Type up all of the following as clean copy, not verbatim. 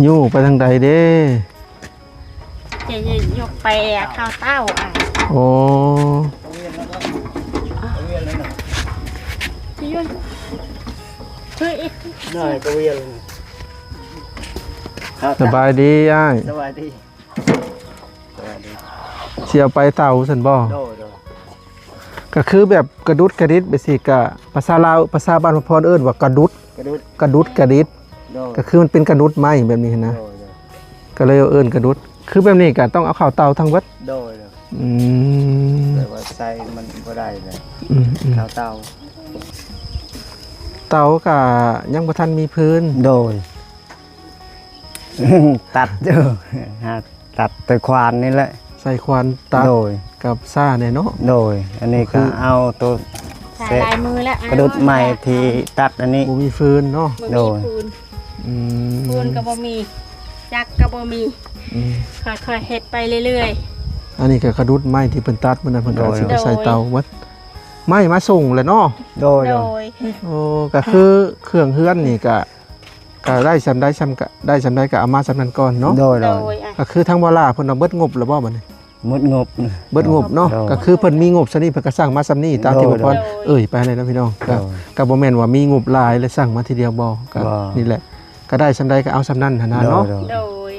ยู่ไปทางใดเด้จะยกไปข้าวเต้าอ่ะโอ้จะยุ่งเฮ้ยน้อยก็เวียนสบายดีอ้าย สบายดีสบายดี เสียไปเต่าสันบ่โดก็คือแบบกระดุดกระดิดไปสิกะภาษาลาวภาษาบ้านพรเอิ้นว่ากระดุดกระดุดกระดุดกระดิดก็คือมันเป็นกระดุดไม้แบบนี้นะก็เลยเอิ้นกระดุดคือแบบนี้ก็ต้องเอาข้าวเตาทั้งวัดโดยแต่ว่าใส่มันบ่ได้เลยข้าวเตาเตาก็ยังบ่ทันมีพื้นโดยตัดอยู่ตัดแต่ควานนี่แหละใส่ควานตัดโดยกับซ่าเนี่ยเนาะโดยอันนี้ก็เอาตัวใส่ลายมือแล้วกระดุดใหม่ที่ตัดอันนี้บ่มีฟืนเนาะโดยฟืนก็บ่มีจักก็บ่มีค่อยๆเฮ็ดไปเรื่อยๆอันนี้ก็กระดุดไม้ที่เพิ่นตัดมื้อนั้นเพิ่นก็สิไปใส่เตาวัดไม้มาส่งเลยเนาะโดยโอ้ก็คือเครื่องเฮือนนี่ก็ได้ซำได้ซำก็ได้ซำได้ก็เอามาซำนั้นก่อนเนาะโดยก็คือทางบ่ล่าเพิ่นเอาเบิดงบแล้วบ่บัดนี้หมดงบเบิดงบเนาะก็คือเพิ่นมีงบซะนี่เพิ่นก็สร้างมาซำนี้ตามที่บ่พรไปเลยนะพี่น้องก็บ่แม่นว่ามีงบหลายแล้วสร้างมาทีเดียวบ่ก็นี่แหละก็ได้ซำใดก็เอาซำนั้นหั่นน่ะเนาะโดย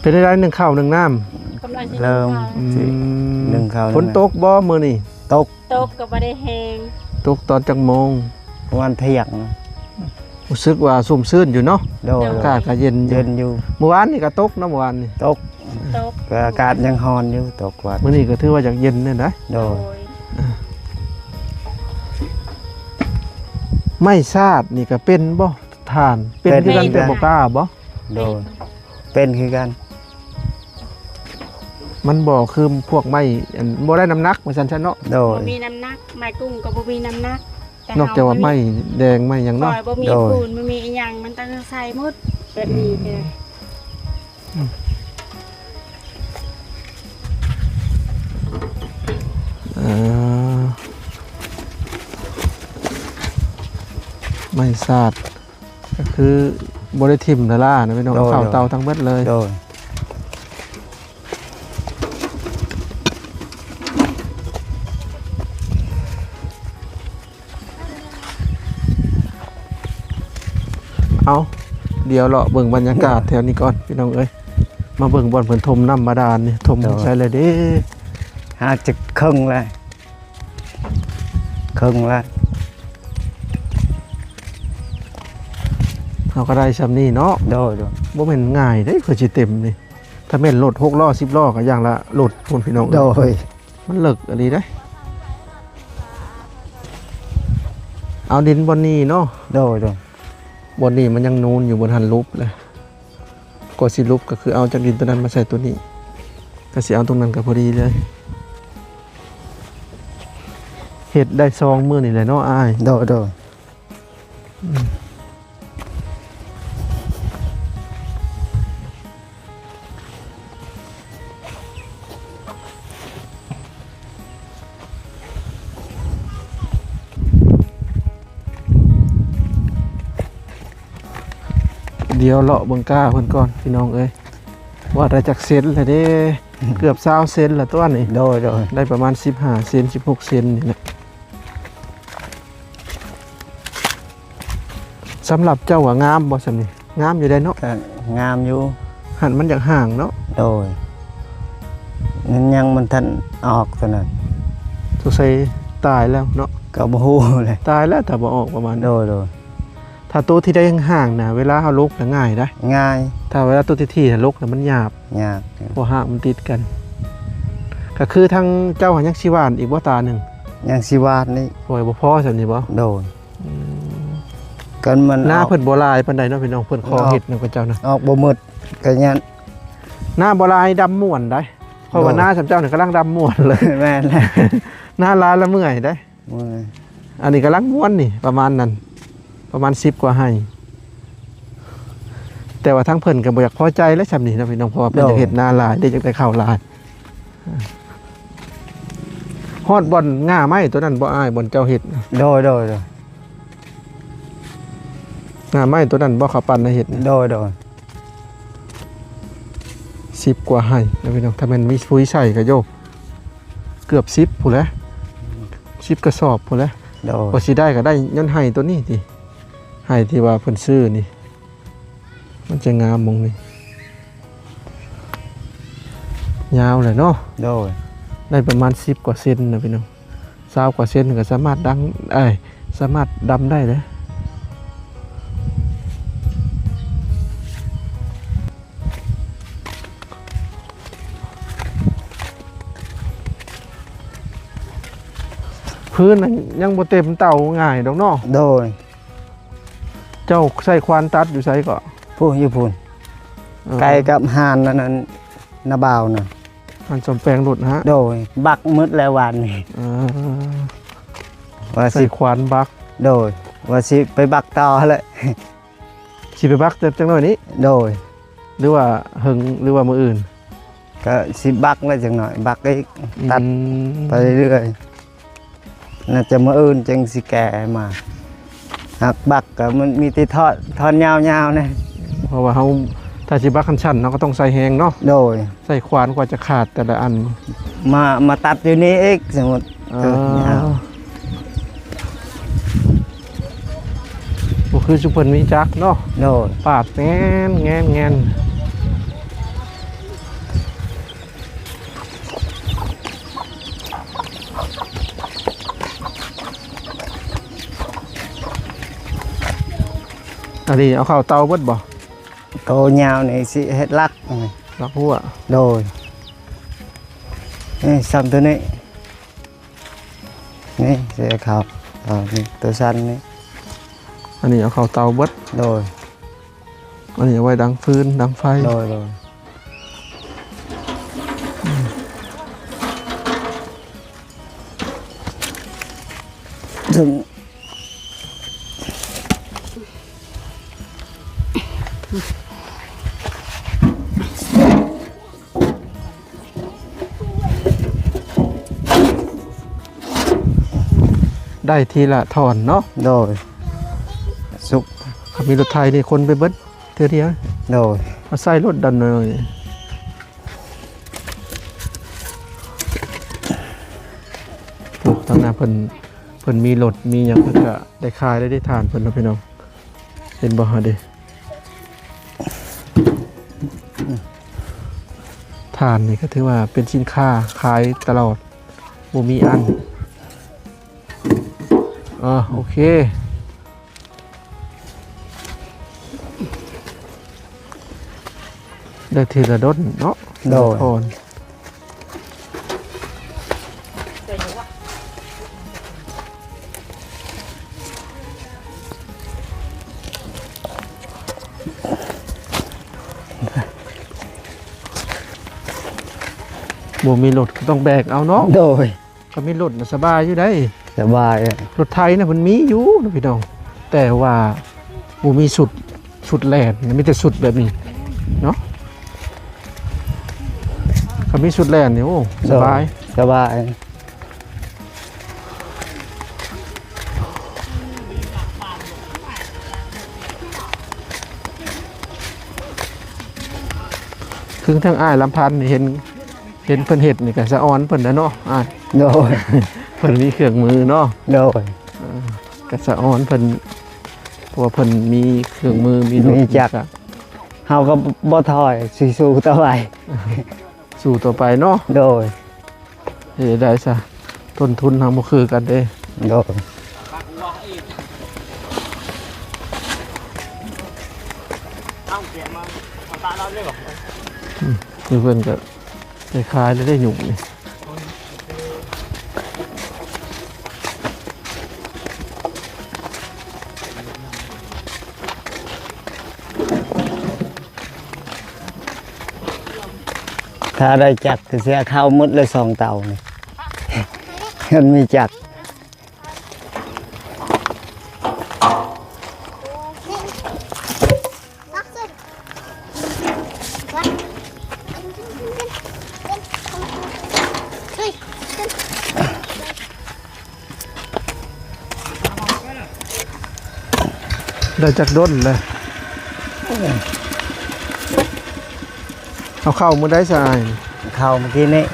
เป็นได้1ข้าว1น้ำกำลังสิ เริ่ม1ข้าวฝนตกบ่มื้อนี้ตกก็บ่ได้แฮงตกตอนจักโมงประมาณเที่ยงรู้สึกว่าซุ่มซื่นอยู่เนาะโดยอากาศก็เย็นอยู่เมื่อวานนี่ก็ตกเนาะเมื่อวานนี่ตกอากาศยังร้อนอยู่ตกว่ามื้อนี้ก็ถือว่าอยากเย็นเนี่ยนะโดยไม่ทราบนี่ก็เป็นบ่ทานเป็นคือกันแต่บ่กล้าบ่โดยเป็นคือกันมันบ่คือพวกไม้บ่ได้น้ำหนักว่าซั่นๆเนาะโดยบ่มีน้ำหนักไม้กุ้งก็บ่มีน้ำหนักนอกจากว่าไม้แดงไม้หยังเนาะบ่มีปูนบ่มีอีหยังมันต้องใส่หมดแบบนี้เด้ไม่ทราบก็คือบริทิมละล่านะพี่น้องข้าวเตาทั้งเบิดเลยเอาเดี๋ยวเราเบิ่งบรรยากาศแถวนี้ก่อนพี่น้องเอ้ยมาเบิ่งบ่อนเพิ่นทมน้ำบาดาลนี่ทมใช่เลยเด้หาจะครึ่งเลยเราก็ได้ซ้ำนี่เนาะโดยบ่แม่นง่ายเด้คือสิเต็มนี่ถ้าแม่นรถ6ล้อ10ล้อก็อย่างละรถพุ่นพี่น้องโดยมันเลิกอันนี้ได้เอาดินบนนี้เนาะโดยบนนี้มันยังนูนอยู่บนหันลุบเลยก็สิลุบก็คือเอาจากดินตัวนั้นมาใส่ตัวนี้ก็สิเอาตรงนั้นก็พอดีเลยเห็ดได้ซองมื้อนี่แหละเนาะอ้ายโดยเดี๋ยวเลาะเบิ่งก้าเพิ่นก่อนพี่น้องเอ้ยว่าได้จากเซนเลยเด้เกือบ20เซนละตัวนี่โดยได้ประมาณ15เซน16เซนนี่แหละสำหรับเจ้าว่างามบ่ซั่นนี่งามอยู่ได้เนาะงามอยู่หันมันอยากห่างเนาะโดยยังมันทันออกซะนั่นสงสัยตายแล้วเนาะก็บ่ฮู้เลยตายแล้วถ้าบ่ออกประมาณโดยถ้าตัวที่ได้ห่างนะเวลาเขาลุกจะง่ายได้ง่ายถ้าเวลาตัวที่ลุกมันหยาบเพราะห่างมันติดกันก็คือทั้งเจ้าหันยังชีวานอีกบ่ตาหนึ่งยังชีวานนี่โอยบ่พอสันนี่บ่โดนกันมันหน้าเพิ่นบ่ลายปานใดเนาะพี่น้องเพิ่นคอเฮ็ดนำกับเจ้านะออกบ่หมดกันยันหน้าบ่ลายดำม่วนได้เพราะว่าหน้าสำเจ้านี่กำลังดำม่วนเลยแม่นแล้วหน้าลายละเมื่อยได้อันนี้กำลังม่วนนี่ประมาณนั้นประมาณ10กว่าให้แต่ว่าทั้งเพิ่นก็บ่อยากพอใจและซำนี่นะพี่น้องเพราะว่าเพิ่นจะเฮ็ดหน้าลายได้จังได้ข้าวลายฮอดบ่อนง่าไม้ตัวนั้นบ่อ้ายบ่อนเจ้าเฮ็ดโดย งาไม้ตัวนั้นบ่เขาปั่นในเห็ด โดย 10 กว่าให้นะพี่น้องถ้ามันมีปุ๋ยใส่ก็โยกเกือบ10พุ่นแหละ10กระสอบพุ่นแหละ โดย พอสิได้ก็ได้ย้อนให้ตัวนี้ติให้ที่ว่าเพิ่นซื้อนี่มันจะงามมงนี่ยาวเลยเนาะ โดย ได้ประมาณ10 กว่าเซนนะพี่น้อง20 กว่าเซนก็สามารถสามารถดำได้เลยพื้นนั้นยังบ่เต็มเต่าง่ายดอกเนาะ โดย เจ้าใส่ควานตัดอยู่ไสก็ ผู้อยู่พุ่นไกลกับหานนั้นนาบ่าวน่ะ มันสมแปลงหลุดฮะ โดยบักมืดแล้ววันนี้ อ่า ว่า ใส่ สิ ควานบัก โดยว่าสิไปบักต่อเลย สิไปบักจังหน่อยนี้ โดย หรือว่าหึงหรือว่ามืออื่น ก็สิบักแล้วจังหน่อยบักอีกตัด อืม ไปเรื่อยๆน่าจะมื้ออื่นจังสิแก่มาหักบักก็มันมีแต่ทอนยาวๆนะ เพราะว่าเขาถ้าสิบักคันชั้นเนาะก็ต้องใส่แหงเนาะ โดย ใส่ควานกว่าจะขาดแต่ละอัน มาตัดอยู่นี่อีกสมมุติ ยาว บ่คือสุเพิ่นมีจักเนาะ โดย ปาดแงนอันนี้เอาเข้าเตาเบิดบ่ โตยาวนี่สิเฮ็ดลัก ลักหัว โดยนี่ซ้ำตัวนี้นี่เสียขาวนี่ตัวสั้นนี่ อันนี้เอาเข้าเตาเบิด โดย อันนี้เอาไว้ดังฟืนดังไฟ โดยถึง ได้ทีละถอนเนาะ โดยสุก ถ้ามีรถไทยนี่คนไปเบิดเทื่อเดียว โดย มาใส่รถดันเลยปลูกตั้งหน้าเพิ่นมีรถมีหยังเพิ่นก็ได้ขายได้ทานเพิ่นเนาะพี่น้องเห็นบ่ฮะเด้ทานนี่ก็ถือว่าเป็นสินค้าขายตลอดบ่มีอันโอเคได้ทีละดนเนาะ โดย ถอน บ่มีรถก็ต้องแบกเอาเนาะ โดย ก็มีรถน่ะสบายอยู่ได้ สบาย รถไทยน่ะมันมีอยู่นะพี่น้องแต่ว่าบ่มีสุดแล่นมีแต่สุดแบบนี้เนาะก็มีสุดแล่นนี่โอ้สบาย สบาย คือทั้งอ้ายลำพันธ์นี่เห็นเพิ่นเฮ็ดนี่ก็สะออนเพิ่นนะเนาะอ้าย โดย เพิ่นมีเครื่องมือเนาะ โดย ก็สะออนเพิ่นเพราะว่าเพิ่นมีเครื่องมือมีรถ มีจักร เฮาก็บ่ถอยสิสู้ต่อไป สู่ต่อไปเนาะ โดย เฮ็ดได้ซะต้นทุนทางบ่คือกันเด้ โดย คือเพิ่นก็ได้ขายแล้วได้หยุ่งนี่ถ้าได้จักรก็เสียข้าวหมดเลย2 เตานี่ มันมีจักร เ ได้จากด้นเลยเอาเข้ามือได้สาย เข้าเมื่อกี้นี่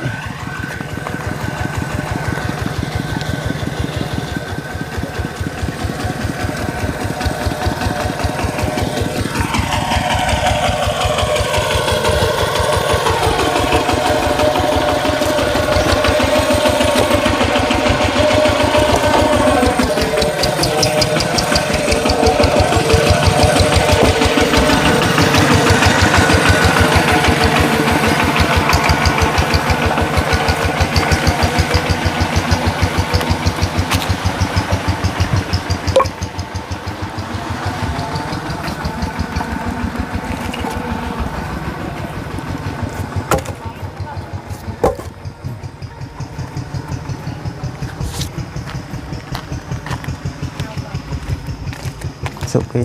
สุกี้ เ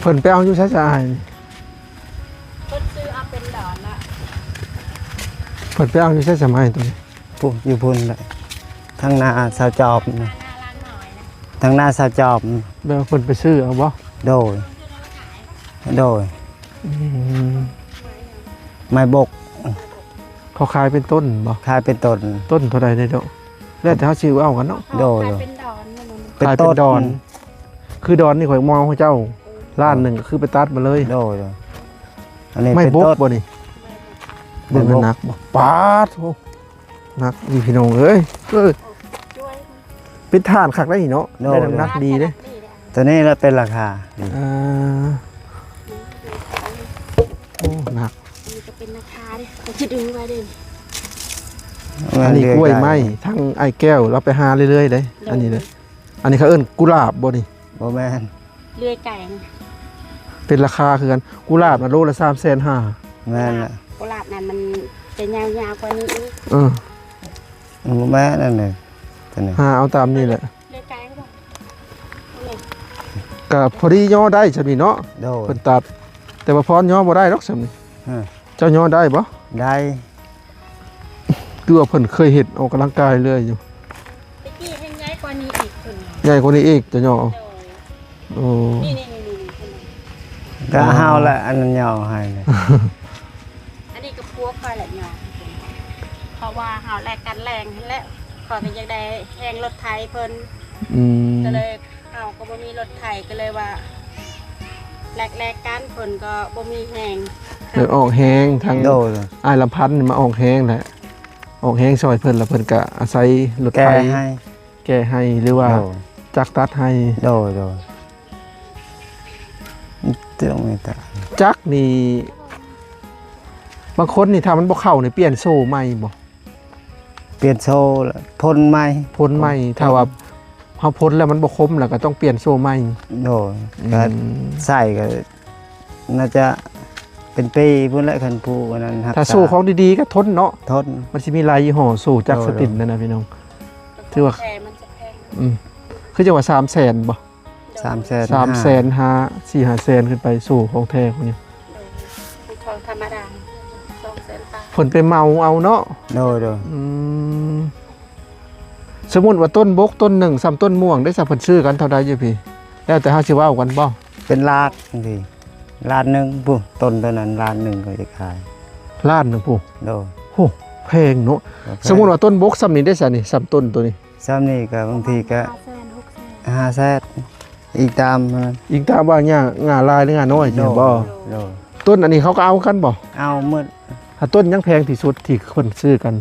พิ่นไปเอาอยู่ใช้สาย เพิ่นซื้อเอาเป็นดอนละ เพิ่นไปเอาอยู่ใช้สมัยตัวนี้ ปุ๊บอยู่พุ่นเลยทางหน้าสาวจอบนะ หน้าล้างหน่อยนะ ทางหน้าสาวจอบนะ แบบว่าเพิ่นไปซื้อเอาบ่ โดยโดย อืม ไม้บก เขาขายเป็นต้นบ่ คายเป็นต้น ต้นเท่าใดได้ดอกแล้วแต่เฮาซื้อเอากันเนาะ เขา โดย ขายเป็นดอนนะมึง เป็น ขาย ต้ เป็น น ดอน คือดอนนี่ข่อยมองเขาเจ้าล้านหนึงก็คือไปตัดมาเลย โดยอันนี้ ไม่ เป็น บก ต้น บ่นี่ ไม่ เบิ่ง บก หนักบ่ปาดโอ้หนักอีพี่น้องเอ้ย ช่วย เป็นทานคักได้อีเนาะได้น้ำหนักดีเด้ ตัวนี้เราเป็นราคาดี อ่าโอ้หนัก นี่จะเป็นราคาดิเขาจะดึงไว้ดิ อันนี้กล้วยไม้ทั้งไอ้แก้วเราไปหาเรื่อยๆเลยอันนี้เลยอันนี้เขาเอิ้นกุหลาบบ่นี่ บ่แม่น เลื่อยไก่นะ เป็นราคาคือกันกุหลาบน่ะโลละ350,000 แม่นละ กุหลาบนั้นมันจะยาวๆกว่านี้อีก เออ บ่แม่นนั่นเลยตัวนี้ หาเอาตามนี่แหละ เลื่อยไก่ก็บอกนี่ ก็พอดีย่อได้ซำนี่เนาะ โดย เพิ่นตัด แต่ว่าพรย่อบ่ได้หรอกซำนี่ เออ เจ้าย่อได้บ่ ได้ คือว่าเพิ่นเคยเฮ็ดออกกำลังกายเรื่อยอยู่ ตะกี้ให้ย้ายกว่านี้อีกคน ใหญ่กว่านี้อีกจะย่อเอา โดย โอ้ นี่คนนึง ก็เฮาละอันนั้นยาวให้เลย อันนี้ก็พวกคอยแหละเนาะเพราะว่าเฮาแลกกันแรงนั่นแหละขอก็อยากได้แหงรถไถเพิ่น อืม ก็เลยเฮาก็บ่มีรถไถก็เลยว่าแลกกันเพิ่นก็บ่มีแหง เดี๋ยวออกแฮงทาง โดย อ้ายลำพันธ์นี่มาออกแฮงแหละออกแฮงซอยเพิ่นแล้วเพิ่นก็อาศัยรถ แก้ ไถ ให้ แก้ให้หรือว่า โดย จักตัดให้ โดยเรื่องไม่ตา จักนี่บางคนนี่ถ้ามันบ่เข้านี่เปลี่ยนโซ่ใหม่บ่ เปลี่ยนโซ่ละพ่นไม้ พ้นใหม่ถ้าว่าเฮาพ้นแล้วมันบ่คมแล้วก็ต้องเปลี่ยนโซ่ใหม่ โดยก็ อืม ใส่ก็น่าจะเป็นปีพุ่นละคันผู้วันนั้นรักษ ถ้าโซ่ของดีๆก็ทนเนาะ ทน มันสิมีหลายยี่ห้อโซ่จัก โด ส ย ตินนั่นน่ะพี่น้อง ถือว่า แพงมันจะแพง อืมคือจังว่า300,000บ่ 300,000 300,000 4-500,000ขึ้นไปสู่ของแท้พวกนี้ เป็นของธรรมดา200,000บาท เพิ่นไปเมาเอาเนาะ โดย อืมสมมุติว่าต้นบกต้นหนึ่งซ้ำต้นม่วงได้สับเพิ่นซื้อกันเท่าใดอยู่พี่แล้วแต่เฮาสิเว้ากันบ่ เป็นลาดบางทีลาดหนึงปุ๊ต้นตัวนั้นลาดหนึงก็จะขาย ล้านหนึงผู้ โดย โหแพงเนาะสมมุติว่าต้นบกซ้ำนี้ได้ซะนี่ซ้ำต้นตัวนี้ ซ้ำนี่ก็บางทีก็ 500,000 500,000อีกตามนั้น อีกตามว่าหญ้างาลายหรืองาน้อย โด เนี่ย ย บ่ โดย ต้นอันนี้เขาก็เอากันบ่ เอาหมด ถ้าต้นยังแพงที่สุดที่เพิ่นซื้อกัน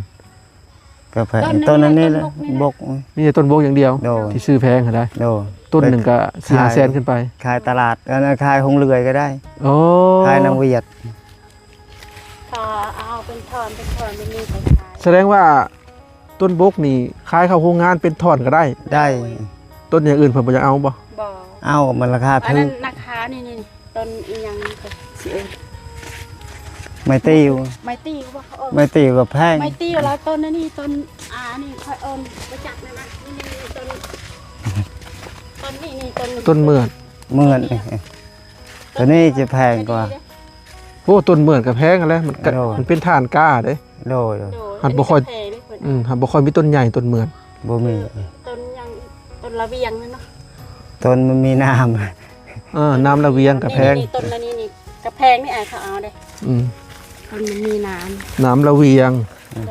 ก็แพงต้นนั้นนี่แหละบก มีแต่ต้นบกอย่างเดียว โดย ที่ซื้อแพงหั่นได้ โดย ต้นหนึงก็ 4-5 แสนขึ้นไป ขายตลาดก็ขายคงเรือยก็ได้ โอ้ ขายนางเวียด พอเอาเป็นทอนเป็นมีไปขาย แสดงว่าต้นบกนี่ขายเข้าโรงงานเป็นท่อนก็ได้ ได้ ต้นอย่างอื่นเพิ่นบ่จะเอาบ่ บ่ เอามันราคา อัน ถู นั้น ก ราคานี่ต้นอีหยังก็สิเอิ้น ไม่ตีว ไม้ตีว่าเขาเอิ้น ไม่ตีวก็แพง ไม้ตีแล้วต้นนั่นนี่ต้นนี่ค่อยเอิ้นไปจักนั่นนะนี่ต้นนี่ต้น ต้นเมือด เหมือน ตัวนี้จะแพงกว่า โอ้ต้นเหมือนกับแพงกันแล้วมันก็ โอ้ มันเป็นถ่านกล้าเด้ โดย โดย หันบ่ค่อย แพงด้วยเพิ่น หันบ่ค่อยมีต้นใหญ่ต้นเหมือน บ่มี ต้นยังต้นระเบียงนั่นเนาะ ต้นมันมีน้ น้ำระเวียงกับแพง นี่ต้นละนี่กระแพงนี่อ่ะเขาเอาเด้ อืม ต้นมันมีน้ น้ำระเวียง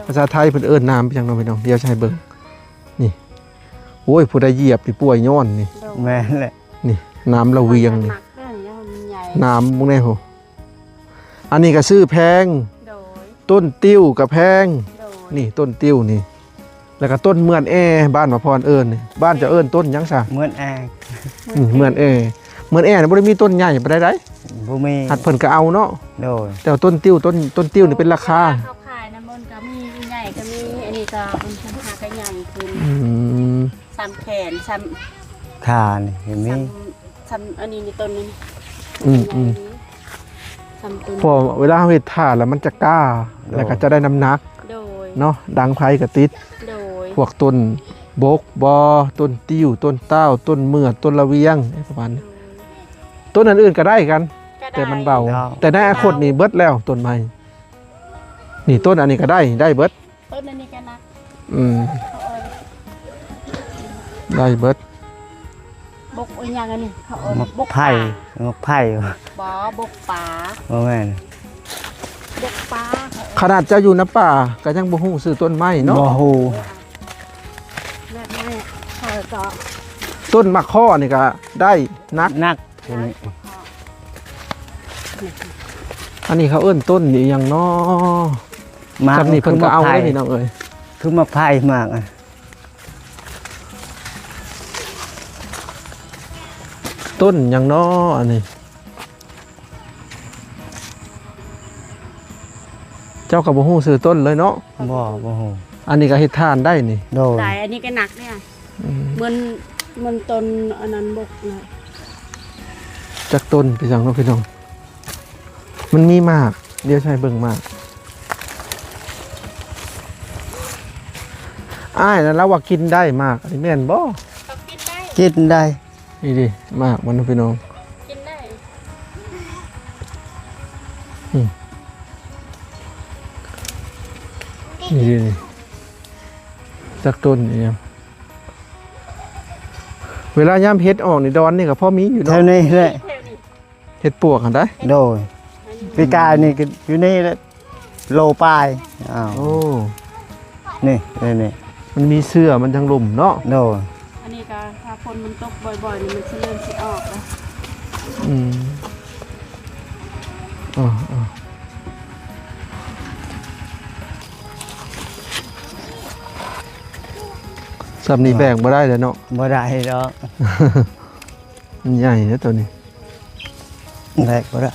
ภาษาไทยเพิ่นเอิ้นน้ำเป็นจังเนาะพี่น้องเดี๋ยวจะให้เบิ่งนี่โอ้ยผู้ใดเหยียบนี่ป่วยย้อนนี่ ำโดย ำแม่นแหละ นี่น้ำระเวียงนี่ หนักด้วยนี่มันใหญ่ น้ำพวกนี้โหอันนี้ก็ซื้อแพง โดย ต้นติ้วก็แพง โดย นี่ต้นติ้วนี่ แล้วก็ต้นเมือนแอบ้านหมอพรเอิญนี่บ้านจะเอิญต้นหยังซะ เหมือนแอก เมือนแอเมือนแอนี่บ่ได้มีต้นใหญ่ปานใดได้ บ่มี หัดเพิ่นก็เอาเนาะ โดย แต่ว่าต้นติ้วต้นติ้วนี่เป็นราคา เขาขายน้ำมันก็มีใหญ่ก็มีอันนี้ก็เป็นราคาก็ใหญ่ขึ้น อืม ซ้ำแขนซ้ ทานเห็น ำ มี ซ้ำอันนี้ในต้นนี้ อืมอืม ซ้ำต้น พอเวลาเฮาเฮ็ดท่าแล้วมันจะกล้าแล้วก็จะได้น้ำหนัก โดย เนาะดังไผก็ติด โดย พวกต้นบกบอต้นติ้วต้นเต้าต้นเมือดต้นระเวียงประมาณนี้ต้นอื่นๆก็ได้กัน ก็ได้ แต่มันเบา แต่ในอนาคตนี่เบิดแล้วต้นไม้นี่ต้นอันนี้ก็ได้เบิด ต้นอันนี้ก็นะ อืม เขาเอ่ย ได้เบิด บกอันยังอันนี้เขาเอ่ย มัก บก ไผ่มักไผ่ บ่บกป่า บ่แม่น บกป่าเขาเอ่ย ขนาดเจ้าอยู่น้ำป่าก็ยังบ่ฮู้ซื้อต้นไม้เนาะ บ่ฮู้ แบบนี้เขาก็ ต้นมะข้อนี่ก็ได้นัก นักตัวนี้ อันนี้เขาเอิ้นต้นนี่หยังเนาะ มาก จำนี่เพิ่นก็เอา ไผ่ ได้พี่น้องเอ้ย คือมักไผ่มากอะ ต้นหยังเนาะอันนี้เจ้าก็บ่ฮู้ซื้อต้นเลยเนาะ บ่ฮู้ อันนี้ก็เฮ็ดทานได้นี่ โดย หลายอันนี้ก็หนักเนี่ย อืม มันต้นอันนั้นบกนะ จักต้นพี่น้องเนาะพี่น้องมันมีมากเดี๋ยวใช้เบิ่งมากอ้ายนั่นแล้วว่ากินได้มากอันนี้แม่นบ่ เขากินได้ กินได้ นี่ดิมากมันเนาะพี่น้อง กินได้ นี่ดินี่จักต้นนี่ครับเวลาย่ำเฮ็ดออกนี่ดอนนี่ก็พอมีอยู่ เท่า เนาะ นี้แหละ แถวนี้ เฮ็ดปวกกันได้ โดยปีกายนี่ก็อยู่นี่แหละโลปลายอ้าว โอ้ นี่นี่ มันมีเสื้อมันจังลมเนาะ โดย อันนี้ก็ถ้าฝนมันตกบ่อยๆนี่มันจะเริ่มสิออกแล้ว อืมอ๋อสำนีแบ่งบ่ได้เลยเนาะ บ่ได้ดอก มันใหญ่นะตัวนี้ ได้บ่ได้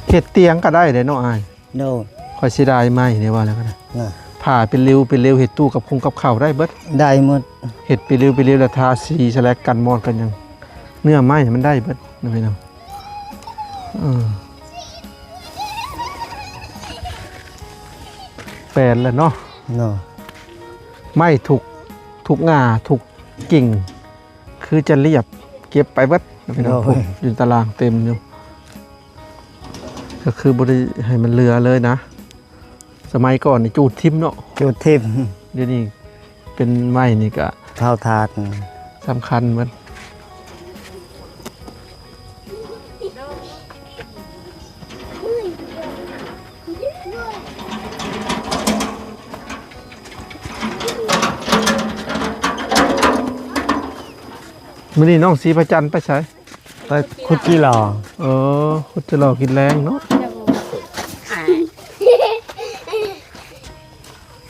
เฮ็ดเตียงก็ได้เลยเนาะอ้าย โดย ค่อยสิได้ไม้นี่ว่าแล้วก็ได้ น่ะ ผ่าเป็นริ้วเฮ็ดตู้กับคงกับข้าวได้เบิด ได้หมด เห็ดไปเร็วแล้วทาสีสแลกกันมอดกันยังเนื้อไม้มันได้เบิดนะพี่น้องแปลนแล้วเนาะ เนาะ ไม้ถูกงาถูกกิ่ง คือจะเรียบเก็บไปเบิดนะพี่น้องอยู่ตารางเต็มอยู่ก็คือบริให้มันเหลือเลยนะ สมัยก่อนนี่จูดทิมเนาะ จุดทิพย์ เดี๋ยวนี้เป็นไม้นี่ก็ เท่าทาน สำคัญมันมื้อนี้น้องสีพระจันทร์ไปใช้ ไปคุดกี่หล่อ คุณจะรอกินแรงเนาะ หาย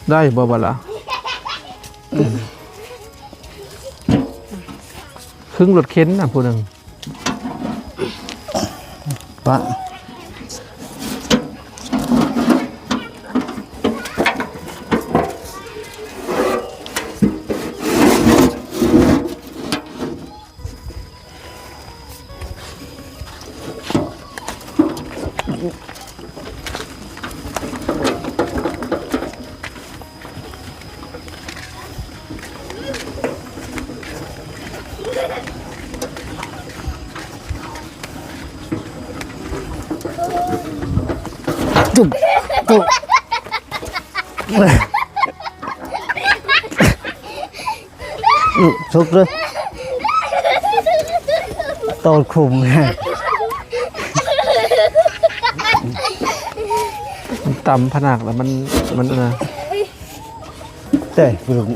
ได้บ่บ่ล่ะครึ่งรถเข็นน่ะผู้หนึง วะ จุบจุบสุกเลยโตคุม มันตำผนักแล้วมันนะ เต้กลุ่ม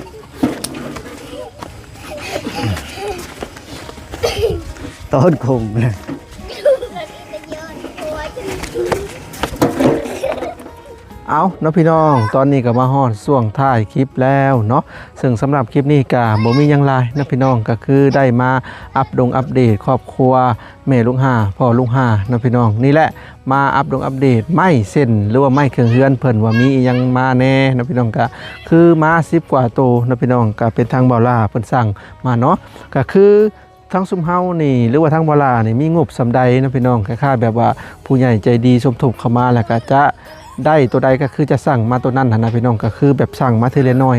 ต้นคุมเลย เอาเนาะพี่น้องตอนนี้ก็มาฮอดช่วงท้ายคลิปแล้วเนาะซึ่งสำหรับคลิปนี้ก็บ่มีหยังหลายเนาะพี่น้องก็คือได้มาอัปเดตครอบครัวแม่ลุงห่าพ่อลุงห่าเนาะพี่น้องนี่แหละมาอัปเดตไม้เส้นหรือว่าไม้เครื่องเฮือนเพิ่นว่ามีอิหยังมาแน่เนาะพี่น้องก็คือมา10กว่าโตวเนาะพี่น้องก็เป็นทางเบาล่าเพิ่นสั่งมาเนาะก็คือทั้งซุมเฮานี่หรือว่าทั้งเบาล่านี่มีงบสำใดเนาะพี่น้องคล้ายๆแบบว่าผู้ใหญ่ใจดีสมทบเข้ามาแล้วก็จะได้ตัวใดก็คือจะสั่งมาตัวนั้นนะพี่น้องก็คือแบบสั่งมาทีละน้อย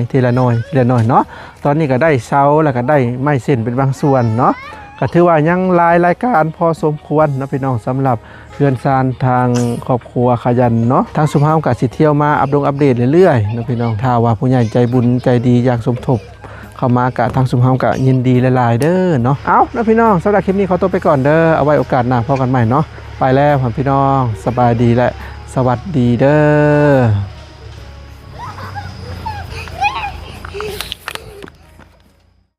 เนาะตอนนี้ก็ได้เสาแล้วก็ได้ไม้เส้นเป็นบางส่วนเนาะก็ถือว่ายังรายการพอสมควรนะพี่น้องสำหรับเรือนซานทางครอบครัวขยันเนาะทางสุภาพก็สิเที่ยวมาอัปเดตเรื่อยๆนะพี่น้องถ้าว่าผู้ใหญ่ใจบุญใจดีอยากสมทบเข้ามากะทางสุภาพก็ยินดีหลายๆเด้อเนาะเอานะพี่น้องสำหรับคลิปนี้ขอตัวไปก่อนเด้อเอาไว้โอกาสหน้าพบกันใหม่เนาะไปแล้วพี่น้องสบายดีและสวัสดีเด้อ